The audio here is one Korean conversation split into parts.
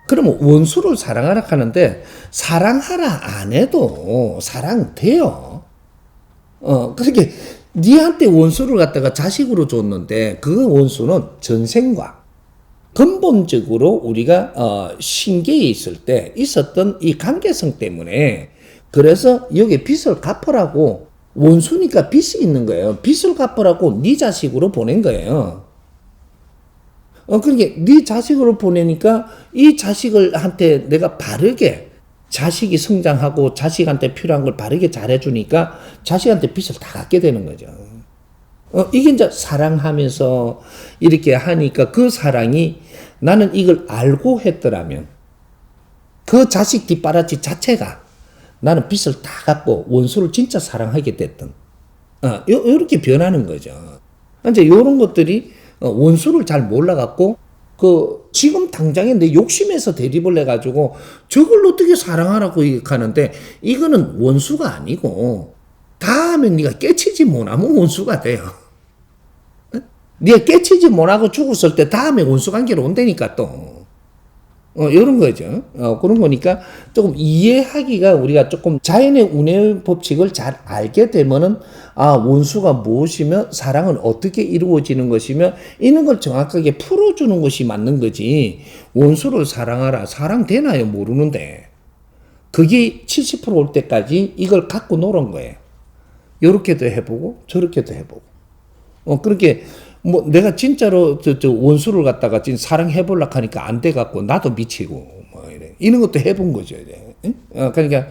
그러면 원수를 사랑하라 하는데 사랑하라 안 해도 사랑돼요. 그렇게 니한테 원수를 갖다가 자식으로 줬는데 그 원수는 전생과 근본적으로 우리가 신계에 있을 때 있었던 이 관계성 때문에 그래서 여기 빚을 갚으라고 원수니까 빚이 있는 거예요. 빚을 갚으라고 네 자식으로 보낸 거예요. 그러니까 네 자식으로 보내니까 이 자식을 한테 내가 바르게 자식이 성장하고 자식한테 필요한 걸 바르게 잘해주니까 자식한테 빚을 다 갚게 되는 거죠. 이게 이제 사랑하면서 이렇게 하니까 그 사랑이 나는 이걸 알고 했더라면 그 자식 뒷바라지 자체가 나는 빚을 다 갚고 원수를 진짜 사랑하게 됐던 이렇게 변하는 거죠. 이제 이런 것들이 원수를 잘 몰라갖고 지금 당장에 내 욕심에서 대립을 해가지고 저걸 어떻게 사랑하라고 하는데 이거는 원수가 아니고 다음에 네가 깨치지 못하면 원수가 돼요. 네가 깨치지 못하고 죽었을 때 다음에 원수 관계로 온다니까 또. 이런 거죠. 그런 거니까 조금 이해하기가 우리가 조금 자연의 운의 법칙을 잘 알게 되면은 원수가 무엇이며 사랑은 어떻게 이루어지는 것이며 이런 걸 정확하게 풀어주는 것이 맞는 거지. 원수를 사랑하라. 사랑되나요? 모르는데. 그게 70%올 때까지 이걸 갖고 노는 거예요. 요렇게도 해보고 저렇게도 해보고. 그렇게 뭐 내가 진짜로 저 원수를 갖다가 지금 사랑해보려고 하니까 안 돼갖고 나도 미치고 뭐 이런 것도 해본 거죠. 이제. 그러니까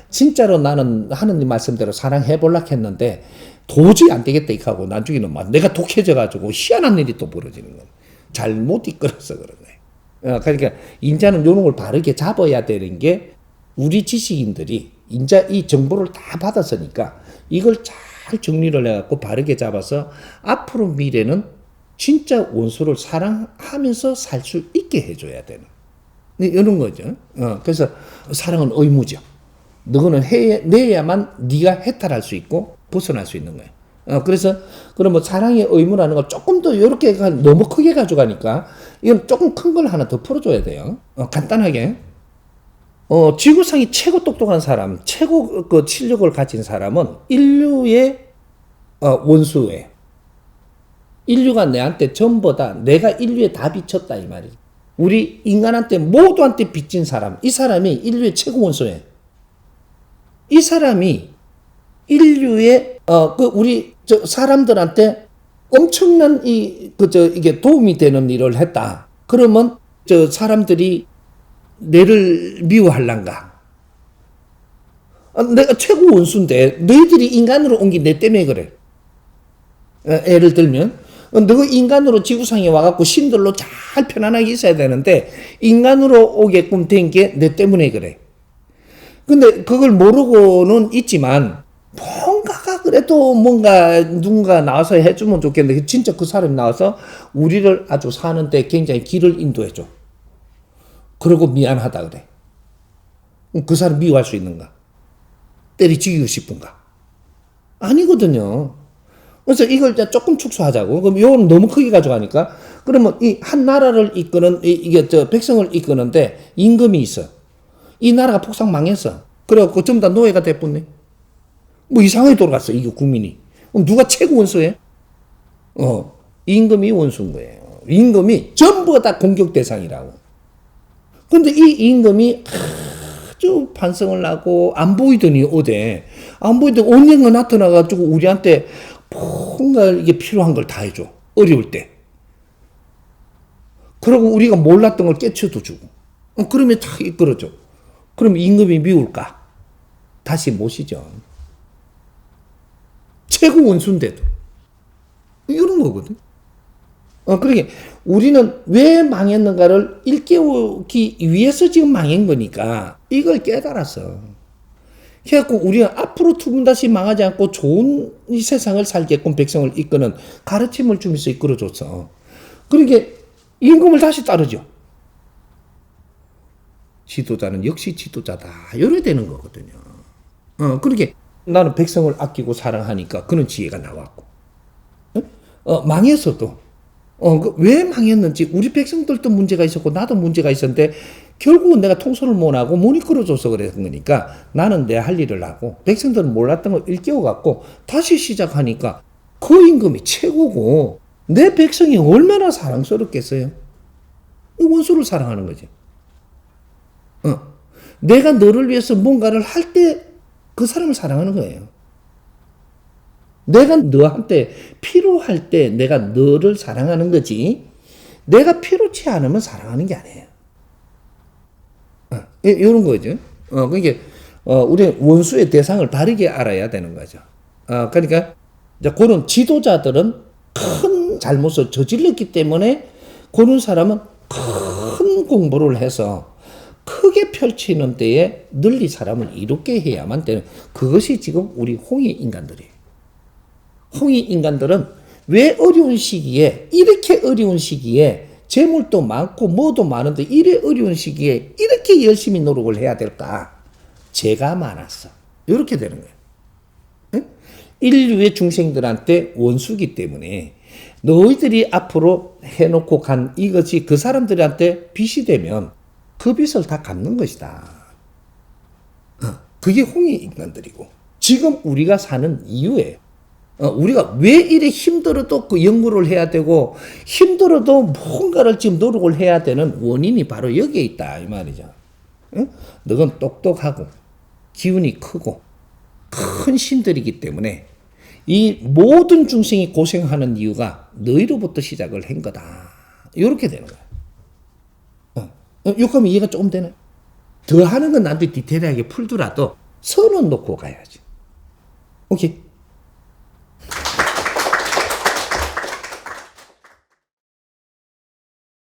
진짜로 나는 하느님 말씀대로 사랑해보려고 했는데 도저히 안 되겠다 이렇게 하고 나중에는 막 내가 독해져가지고 희한한 일이 또 벌어지는 거예요. 잘못 이끌어서 그러네. 그러니까 인자는 이런 걸 바르게 잡아야 되는 게 우리 지식인들이 인자 이 정보를 다 받았으니까 이걸 잘 정리를 해갖고 바르게 잡아서 앞으로 미래는 진짜 원수를 사랑하면서 살 수 있게 해줘야 되는 이런 거죠. 그래서 사랑은 의무죠. 너는 내야만 네가 해탈할 수 있고 벗어날 수 있는 거예요. 그래서 그럼 사랑의 의무라는 걸 조금 더 이렇게 너무 크게 가져가니까 이건 조금 큰 걸 하나 더 풀어줘야 돼요. 간단하게. 지구상이 최고 똑똑한 사람, 최고 그 실력을 가진 사람은 인류의 원수예요. 인류가 내한테 전부 다 내가 인류에 다 비쳤다 이 말이에요. 우리 인간한테 모두한테 빚진 사람, 이 사람이 인류의 최고 원수예요. 이 사람이 인류의 우리 사람들한테 엄청난 이게 도움이 되는 일을 했다. 그러면 사람들이 내를 미워할란가? 내가 최고 원수인데 너희들이 인간으로 온 게 내 때문에 그래. 예를 들면 너가 인간으로 지구상에 와갖고 신들로 잘 편안하게 있어야 되는데 인간으로 오게끔 된 게 내 때문에 그래. 근데 그걸 모르고는 있지만 뭔가가 그래도 뭔가 누군가 나와서 해주면 좋겠는데 진짜 그 사람이 나와서 우리를 아주 사는데 굉장히 길을 인도해줘. 그러고 미안하다 그래. 그 사람 미워할 수 있는가? 때리 죽이고 싶은가? 아니거든요. 그래서 이걸 조금 축소하자고. 그럼 요거는 너무 크게 가져가니까. 그러면 이 한 나라를 이끄는, 이게 백성을 이끄는데 임금이 있어. 이 나라가 폭삭 망했어. 그래갖고 전부 다 노예가 돼버렸네. 뭐 이상하게 돌아갔어, 이게 국민이. 그럼 누가 최고 원수예요? 임금이 원수인 거예요. 임금이 전부 다 공격 대상이라고. 근데 이 임금이 아주 반성을 하고 안 보이더니 안 보이더니 언젠가 나타나가지고 우리한테 뭔가 이게 필요한 걸 다 해줘. 어려울 때. 그러고 우리가 몰랐던 걸 깨쳐도 주고. 그러면 다 이끌어줘. 그럼 임금이 미울까? 다시 모시죠. 최고 원수인데도. 이런 거거든. 그러게 우리는 왜 망했는가를 일깨우기 위해서 지금 망한 거니까 이걸 깨달았어. 그래갖고 우리가 앞으로 두 번 다시 망하지 않고 좋은 이 세상을 살게끔 백성을 이끄는 가르침을 주면서 이끌어줬어. 그러니까 임금을 다시 따르죠. 지도자는 역시 지도자다. 이래야 되는 거거든요. 그러니까 나는 백성을 아끼고 사랑하니까 그런 지혜가 나왔고. 망했어도 왜 망했는지 우리 백성들도 문제가 있었고 나도 문제가 있었는데 결국은 내가 통솔을 못하고 문이 끌어줘서 그랬던 거니까 나는 내 할 일을 하고 백성들은 몰랐던 걸 일깨워갖고 다시 시작하니까 그 임금이 최고고 내 백성이 얼마나 사랑스럽겠어요. 이 원수를 사랑하는 거지. 내가 너를 위해서 뭔가를 할 때 그 사람을 사랑하는 거예요. 내가 너한테 필요할 때 내가 너를 사랑하는 거지 내가 필요치 않으면 사랑하는 게 아니에요. 이런 거죠. 그러니까 우리 원수의 대상을 바르게 알아야 되는 거죠. 그러니까 그런 지도자들은 큰 잘못을 저질렀기 때문에 그런 사람은 큰 공부를 해서 크게 펼치는 데에 널리 사람을 이롭게 해야만 되는 그것이 지금 우리 홍익 인간들이에요. 홍익 인간들은 왜 어려운 시기에 이렇게 어려운 시기에 재물도 많고 뭐도 많은데 이래 어려운 시기에 이렇게 열심히 노력을 해야 될까? 죄가 많았어. 이렇게 되는 거예요. 응? 인류의 중생들한테 원수기 때문에 너희들이 앞으로 해놓고 간 이것이 그 사람들한테 빚이 되면 그 빚을 다 갚는 것이다. 그게 홍익 인간들이고 지금 우리가 사는 이유예요. 우리가 왜 이래 힘들어도 그 연구를 해야 되고 힘들어도 뭔가를 지금 노력을 해야 되는 원인이 바로 여기에 있다 이 말이죠. 응? 너는 똑똑하고 기운이 크고 큰 신들이기 때문에 이 모든 중생이 고생하는 이유가 너희로부터 시작을 한 거다. 이렇게 되는 거야. 욕하면 이해가 조금 되네. 더 하는 건 나한테 디테일하게 풀더라도 선은 놓고 가야지. 오케이.